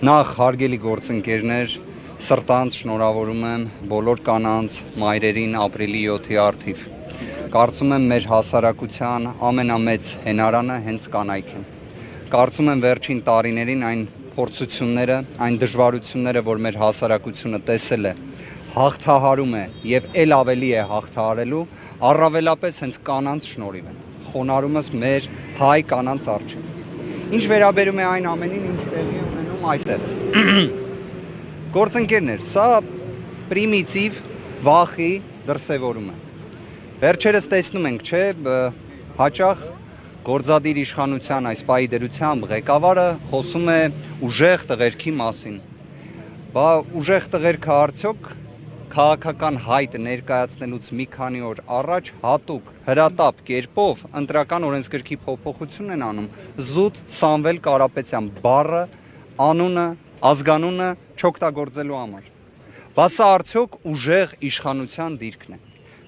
Նախ հարգելի գործընկերներ, սրտանց շնորհավորում եմ բոլոր կանանց, մայրերին ապրիլի 7-ի առթիվ։ Կարծում եմ մեր հասարակության ամենամեծ հենարանը հենց կանայք են։ Կարծում եմ վերջին տարիներին այն փորձությունները, այն դժվարությունները, որ մեր հասարակությունը տեսել է, հաղթահարում է եւ ել ավելի է հաղթահարելու, առավելապես հենց կանանց շնորհիվ են։ Խոնարհումս մեր հայ կանանց առջև։ Ինչ վերաբերում է այն ամենին, ինչ տեղի ունենում այստեղ։ Գործընկերներ, սա պրիմիտիվ վախի դրսևորում է։ Վերջերս տեսնում ենք, չէ, հաճախ գործադիր իշխանության այս պահի դրությամբ ղեկավարը խոսում է ուժեղ տղերքի մասին։ Բա ուժեղ տղերքը արդյոք քաղաքական հայտ ներկայացնելուց մի քանի օր առաջ հատուկ հրատապ կերպով ընտրական օրենսգրքի փոփոխություն են անում զուտ Սամվել Կարապետյան բառը, անունը, ազգանունը չօգտագործելու համար։ Բա սա արդյոք ուժեղ իշխանության դիրքն է։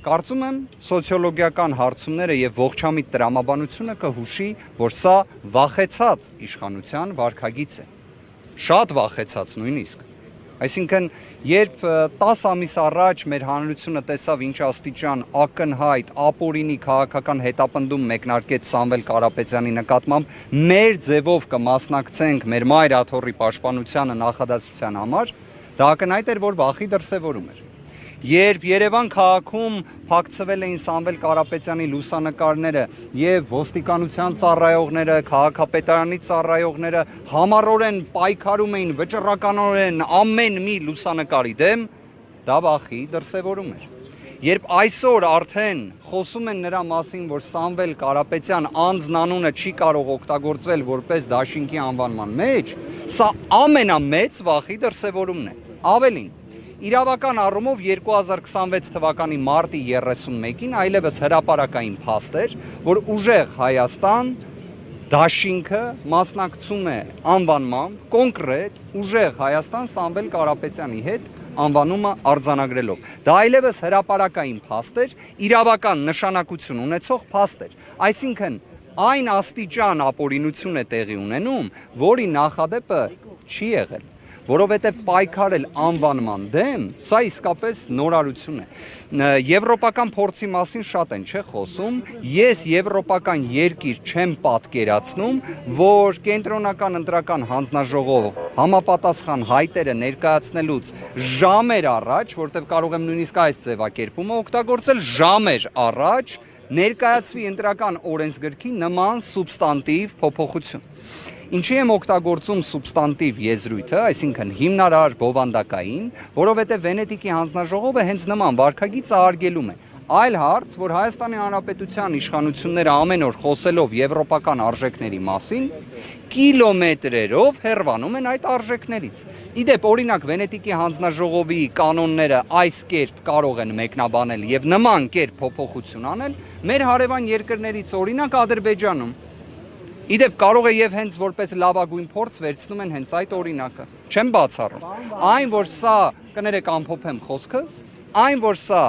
Կարծում եմ սոցիոլոգիական հարցումները եւ ողջամիտ տրամաբանությունը կհուշի, որ սա վախեցած իշխանության վարքագիծ է։ Շատ վախեցած նույնիսկ։ Այսինքն, երբ 10 ամիս առաջ մեր հանրությունը տեսավ ինչ աստիճան ակնհայտ ապօրինի քաղաքական հետապնդում մեկնարկեց Սամվել Կարապետյանի նկատմամբ, մեր ձևով կմասնակցենք մեր մայր աթոռի պաշտպանությանը նախադասության համար, դա ակնհայտ էր, որ վախի դրսևորում էր։ Երբ Երևան քաղաքում փակցվել էին Սամվել Կարապետյանի լուսանկարները եւ ոստիկանության ծառայողները, քաղաքապետարանի ծառայողները համառորեն պայքարում էին վճռականորեն ամեն մի լուսանկարի դեմ, դա վախի դրսևորում էր։ Երբ այսօր արդեն խոսում են նրա մասին, որ Սամվել Կարապետյան անձնանունը չի կարող օգտագործվել որպես դաշինքի անվանման մեջ, սա ամենամեծ վախի դրսևորումն է։ Ավելին, իրավական առումով 2026 թվականի մարտի 31-ին այլևս հրապարակային փաստ էր, որ ուժեղ Հայաստան դաշինքը մասնակցում է անվանման կոնկրետ ուժեղ Հայաստան Սամվել Կարապետյանի հետ անվանումը արձանագրելով։ Դա այլևս հրապարակային փաստ էր, իրավական նշանակություն ունեցող փաստ էր։ Այսինքն այն աստիճան ապօրինություն է տեղի ունենում, որի նախադեպը չի եղել։ Որովհետև պայքարել անվանման դեմ, սա իսկապես նորարություն է։ Եվրոպական փորձի մասին շատ են չէ խոսում, ես եվրոպական երկիր չեմ պատկերացնում, որ կենտրոնական ընտրական հանձնաժողով համապատասխան հայտերը ներկայացնելուց ժամեր առաջ, որտեղ կարող եմ նույնիսկ այս ձևակերպումը օգտագործել, ժամեր առաջ ներկայացվի ընտրական օրենսգրքի նման սուբստանտիվ փոփոխություն։ Ինչի եմ օգտագործում սուբստանտիվ եզրույթը, այսինքն հիմնարար բովանդակային, որովհետև Վենետիկի հանձնաժողովը հենց նման վարքագիծ արգելում է։ Այլ հարց, որ Հայաստանի Հանրապետության իշխանությունները ամեն օր խոսելով եվրոպական արժեքների մասին, կիլոմետրերով հեռանում են այդ արժեքներից։ Իդեպ, օրինակ Վենետիկի հանձնաժողովի կանոնները այս կերպ կարող են մեկնաբանել եւ նման կերպ փոփոխություն անել մեր հարևան երկրներից, օրինակ Ադրբեջանում։ Իդեպ կարող է եւ հենց որպես լավագույն փորձ վերցնում են հենց այդ օրինակը։ Չեմ բացառում։ Այն, որ սա, կներեք ամփոփեմ խոսքս, այն, որ սա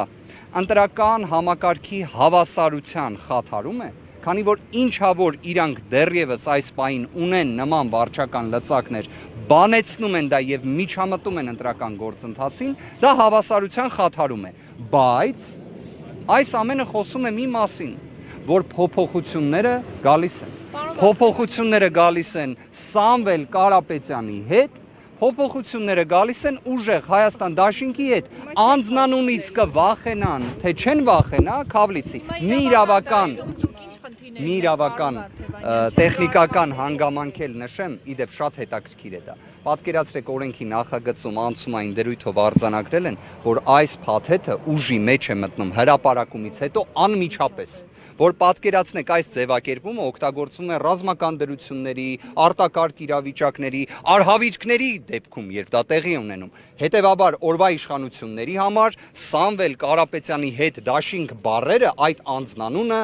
ընտրական համակարգի հավասարության խաթարում է, քանի որ ինչա որ իրանք դեռևս այս պահին ունեն նման վարչական լծակներ, բանեցնում են դա եւ միջամտում են ընտրական գործընթացին, դա հավասարության խաթարում է։ Բայց այս ամենը խոսում է մի մասին, որ փոփոխությունները գալիս են։ Փոփոխությունները գալիս են Սամվել Կարապետյանի հետ, փոփոխությունները գալիս են ուժեղ Հայաստան դաշինքի հետ, անձնանունից կվախենան, թե չեն վախենա, Քավլիցի, մի իրավական տեխնիկական հանգամանք էլ նշեմ, իդեպ շատ հետաքրքիր է դա։ Պատկերացրեք օրենքի նախագծում անցումային դրույթով արձանագրել են, որ այս փաթեթը ուժի մեջ է մտնում հրապարակումից հետո անմիջապես, որ պատկերացնեք այս ձևակերպումը օգտագործվում է ռազմական դրությունների, արտակարգ իրավիճակների, արհավիրքների դեպքում, երբ դա տեղի ունենում։ Հետևաբար օրվա իշխանությունների համար Սամվել Կարապետյանի հետ դաշինք բառերը այդ անձնանունը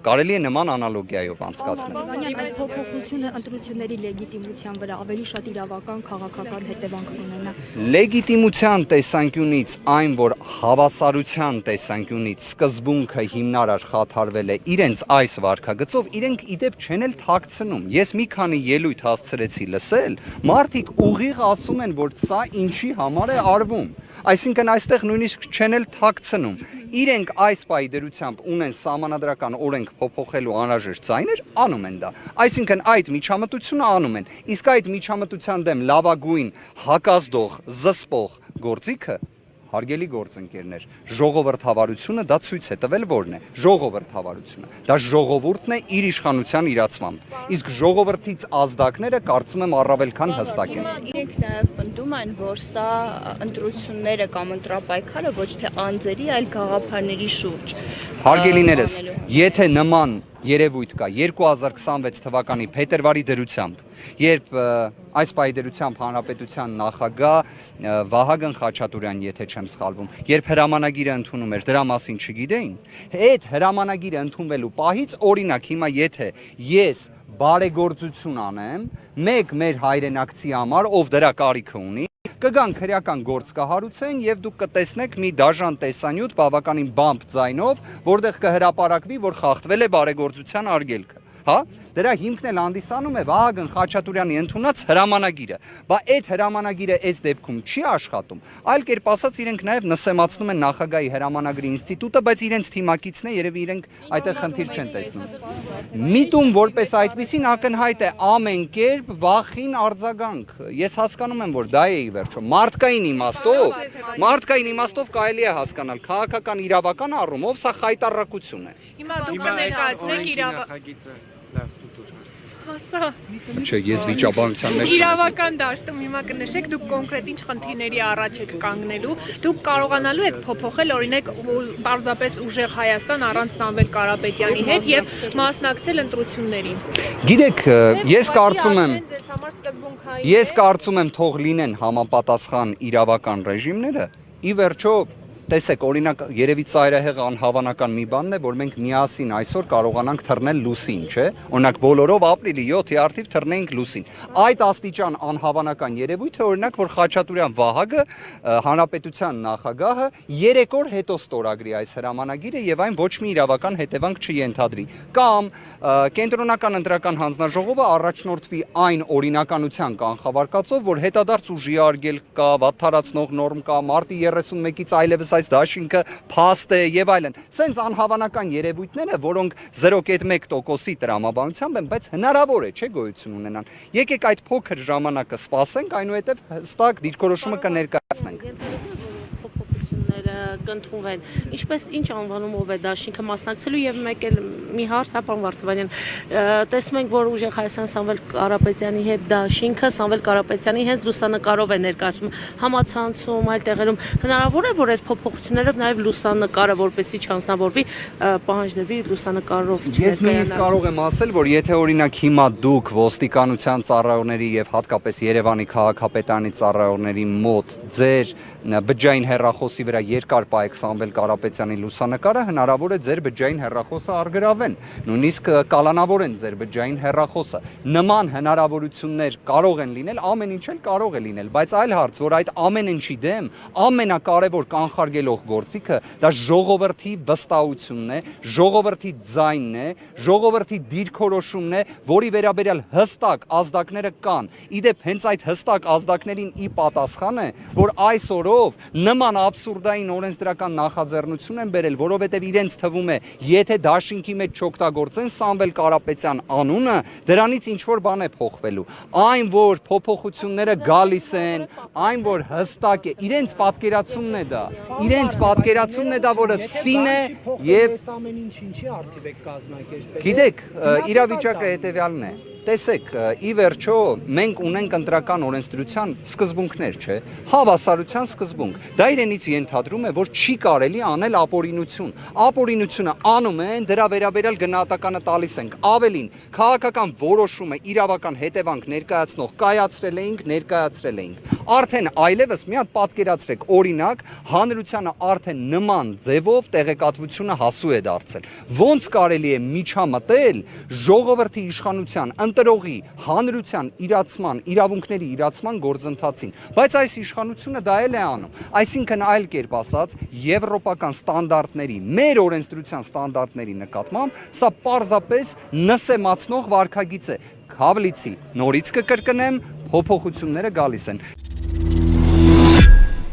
կարելի է նման անալոգիայով անցկացնել։ Այս փոփոխությունը ընտրությունների լեգիտիմության վրա ավելի շատ իրավական քաղաքական հետևանք կունենա։ Լեգիտիմության տեսանկյունից այն, որ հավասարության տեսանկյունից սկզբունքը հիմնարար խաթարվել է իրենց այս վարքագծով, իրենք իդեպ չեն էլ թաքցնում։ Ես մի քանի ելույթ հասցրեցի լսել, մարդիկ ուղիղ ասում են, որ սա ինչի համար է արվում։ Այսինքն այստեղ նույնիսկ չեն էլ թաքցնում։ Իրենք այս պայդերությամբ ունեն սահմանադրական օրենք փոփոխելու անհրաժեշտ ձայներ, անում են դա։ Այսինքն այդ միջամտությունը անում են։ Իսկ այդ միջամտության դեմ լավագույն հակազդող, զսպող գործիքը հարգելի գործընկերներ, ժողովրդավարությունը դա ցույց է տվել որն է։ Ժողովրդավարությունը։ Դա ժողովուրդն է իր իշխանության իրացմամբ։ Իսկ ժողովրդից ազդակները կարծում եմ առավել քան հստակ են։ Իրենք նաև պնդում են, որ սա ընտրությունները կամ ընտրապայքարը ոչ թե անձերի, այլ գաղափարների շուրջ։ Հարգելիներս, եթե նման երևույթ կա 2026 թվականի փետրվարի դրությամբ, երբ այս պայդերությամբ հանրապետության նախագահ Վահագն Խաչատուրյան, եթե չեմ սխալվում, երբ հրամանագիրը ընդունում էր, դրա մասին չգիտեին, այդ հրամանագիրը ընդունվելու պահից օրինակ հիմա եթե ես բարեգործություն անեմ, մեկ մեր հայրենակցի համար, ով դրա կարիքը ունի, կգան քրեական գործ կհարուցեն եւ դուք կտեսնեք մի դաժան տեսանյութ բավականին բամփ ձայնով, որտեղ կհրապարակվի, որ խախտվել է բարեգործության արգելքը, հա? Դրա հիմքն էլ հանդիսանում է Վահագն Խաչատուրյանի ընդունած հրամանագիրը։ Բա այդ հրամանագիրը այս դեպքում չի աշխատում, այլ կերպ ասած իրենք նաև նսեմացնում են նախագահի հրամանագրի ինստիտուտը, բայց իրենց թիմակիցն է, երևի իրենք այդտեղ խնդիր չեն տեսնում։ Միտում որպես այդպեսին ակնհայտ է ամեն կերպ վախին արձագանք։ Ես հասկանում եմ, որ դա է ի վերջո մարդկային իմաստով կարելի է հասկանալ, քաղաքական իրավական առումով սա խայտառակություն է։ Հիմա դուք կներկայացնեք Չէ, ես վիճաբանության մեջ իրավական դաշտում հիմա կնշեք դուք կոնկրետ ինչ խնդիրների առաջ եք կանգնելու, դուք կարողանալու եք փոփոխել օրինակ պարզապես ուժեղ Հայաստան առանց Սամվել Կարապետյանի հետ եւ մասնակցել ընտրություններին։ Գիտեք, ես կարծում եմ թող լինեն համապատասխան իրավական ռեժիմները, ի վերջո տեսեք, օրինակ երևի ծայրահեղ անհավանական մի բանն է, որ մենք միասին այսօր կարողանանք թռնել լուսին, չէ՞։ Օրինակ բոլորով ապրիլի 7-ի արդիվ թռնենք լուսին։ Այդ աստիճան անհավանական երևույթ է, օրինակ, որ Խաչատուրյան Վահագը, հանրապետության նախագահը 3 օր հետո ստորագրի այս հրամանագիրը եւ այն ոչ մի իրավական հետևանք չենթադրի։ Կամ կենտրոնական ընտրական հանձնաժողովը առաջնորդվի այն օրինականության կանխավարկածով, որ հետադարձ ուժի արգելք կա, վատթարացնող նորմ կա, մարտի 31-ից այլևս այս դաշինքը փաստ է եւ այլն։ Սենց անհավանական երևույթները, որոնք 0.1%-ի տրամաբանությամբ են, բայց հնարավոր է, չէ՞, գոյություն ունենան։ Եկեք այդ փոքր ժամանակը սպասենք, այնուհետև հստակ դիրքորոշումը կներկայացնենք։ Կընդունվեն։ Ինչպես ինչ անվանումով է դաշինքը մասնակցելու եւ մեկ էլ մի հարց, հա, պարոն Վարդանյան, տեսնում ենք, որ ուժեղ Հայաստան Սամվել Կարապետյանի հետ դաշինքը Սամվել Կարապետյանի հենց լուսանկարով է ներկայացում համացանցում, այլ տեղերում։ Հնարավոր է, որ այս փոփոխություններով նաեւ լուսանկարը որպեսզի չանձնավորվի, պահանջների լուսանկարով Ես նույնիսկ կարող եմ ասել, որ եթե օրինակ հիմա դուք ոստիկանության ծառայողների եւ հատկապես Երևանի քաղաքապետարանի ծառայողների մոտ ձեր բջջային հեռախոսի վրա երկար պայեք Սամվել Կարապետյանի լուսանկարը, հնարավոր է ձեր բջջային հեռախոսը արգրավեն, նույնիսկ կալանավորեն ձեր բջջային հեռախոսը։ Նման հնարավորություններ կարող են լինել, ամեն ինչ էլ կարող է լինել, բայց այլ հարց, որ այդ ամեն ինչի դեմ ամենակարևոր կանխարգելող գործիքը դա ժողովրդի վստահությունն է, ժողովրդի ձայնն է, ժողովրդի դիրքորոշումն է, որի վերաբերյալ հստակ ազդակները կան։ Իդեպ հենց այդ հստակ ազդակներին ի պատասխան է, որ այսօրով նման աբսուրդային օրենսդրական նախաձեռնություն են բերել, որովհետև իրենց թվում է, եթե դաշինքի մեջ չօգտագործեն Սամվել Կարապետյան անունը, դրանից ինչ որ բան է փոխվելու։ Այն, որ փոփոխությունները գալիս են, այն, որ հստակ է, իրենց պատկերացումն է դա։ Իրենց պատկերացումն է դա, որը սին է եւ ամեն ինչի արդյունք է կազմակերպել։ Գիտեք, իրավիճակը հետեւյալն է։ Տեսեք, ի վերջո մենք ունենք ընտրական օրենսդրության սկզբունքներ, չէ՞։ Հավասարության սկզբունք։ Դա իրենից ենթադրում է, որ չի կարելի անել ապօրինություն։ Ապօրինությունը անում են, դրա վերաբերյալ գնահատականը տալիս ենք։ Ավելին, քաղաքական որոշումը իրավական հետևանք ներկայացնող կայացրել էինք։ Արդեն այլևս մի հատ պատկերացրեք, օրինակ, հանրությանը արդեն նման ձևով տեղեկատվությունը հասու է դարձել։ Ոնց կարելի է միջամտել ժողովրդի իշխանության, ընտրողի, հանրության իրացման, իրավունքների իրացման գործընթացին, բայց այս իշխանությունը դա էլ է անում։ Այսինքն այլ կերպ ասած, եվրոպական ստանդարտների, մեր օրենսդրության ստանդարտների նկատմամբ սա պարզապես նսեմացնող վարքագիծ է։ Հավլիցի նորից կկրկնեմ, փոփոխությունները գալիս են։